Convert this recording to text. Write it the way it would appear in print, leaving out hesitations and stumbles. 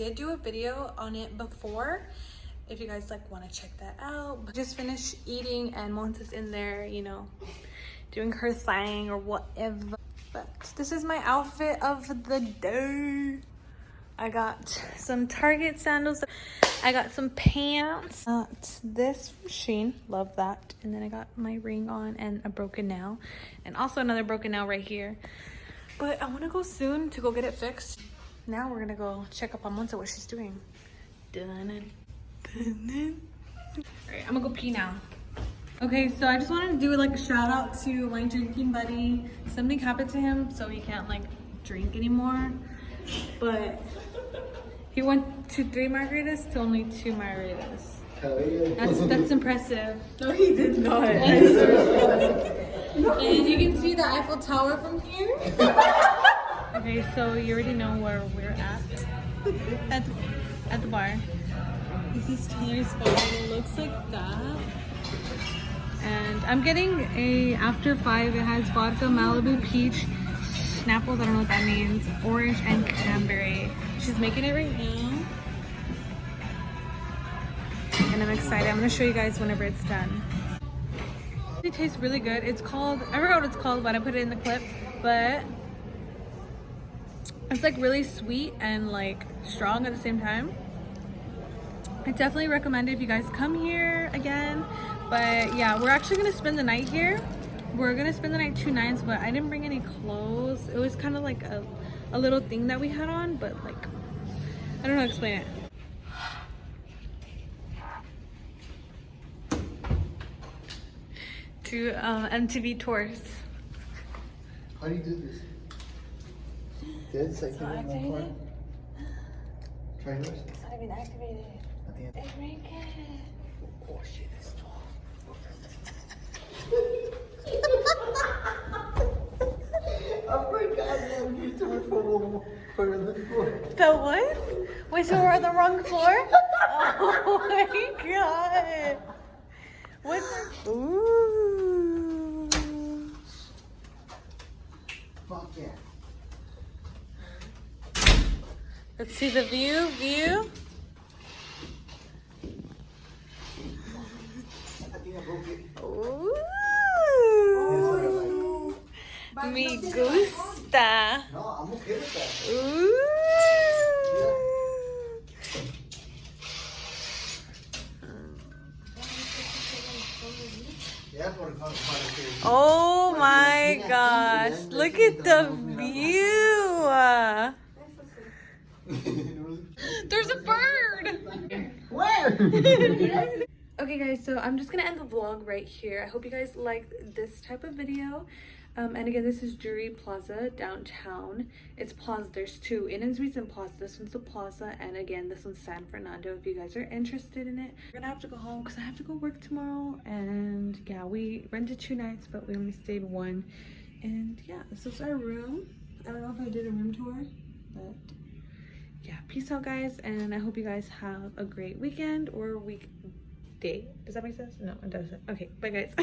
did do a video on it before, if you guys like want to check that out. But just finished eating and Monta's in there, you know, doing her thing or whatever. But this is my outfit of the day. I got some Target sandals. I got some pants. This from Shein, love that. And then I got my ring on and a broken nail, and also another broken nail right here. But I want to go soon to go get it fixed. Now we're gonna go check up on Monta, what she's doing. Alright, I'm gonna go pee now. Okay, so I just wanted to do like a shout out to my drinking buddy. Something happened to him, so he can't like drink anymore. But he went to 3 margaritas to only 2 margaritas. That's impressive. No, he did not. And you can see the Eiffel Tower from here. Okay, so you already know where we're at the bar. This is Taylor's spot. It looks like that. And I'm getting a after 5. It has vodka, Malibu, peach, Snapples, I don't know what that means, orange, and cranberry. She's making it right now. And I'm excited. I'm gonna show you guys whenever it's done. It tastes really good. It's called, I forgot what it's called, but I put it in the clip. But it's like really sweet and like strong at the same time. I definitely recommend it if you guys come here again. But yeah, we're actually gonna spend the night here. We're gonna spend the night 2 nights, but I didn't bring any clothes. It was kind of like a little thing that we had on, but like, I don't know how to explain it. To MTV tours. How do you do this? Dead second on one part. Try yours. It's not even activated. At the end. It's ringing. Oh shit, it's 12. I forgot that you took it from one part of the floor. The what? Wait, so we're on the wrong floor? Oh my god. What? Ooh. Fuck yeah. Let's see the view. I think I broke it. Ooh. Me gusta. No, I'm okay with that. Ooh. Oh my gosh. Look at the view. There's a bird. Where? Okay guys, so I'm just gonna end the vlog right here. I hope you guys liked this type of video. And again, this is Druryplaza downtown. It's Plaza. There's 2 Inn & Suites and Plaza. This one's the Plaza, and again, this one's San Fernando. If you guys are interested in it, we're gonna have to go home because I have to go work tomorrow. And yeah, we rented 2 nights, but we only stayed 1. And yeah, this is our room. I don't know if I did a room tour, but yeah, peace out guys, and I hope you guys have a great weekend or weekday. Does that make sense? No, it doesn't. Okay, bye guys.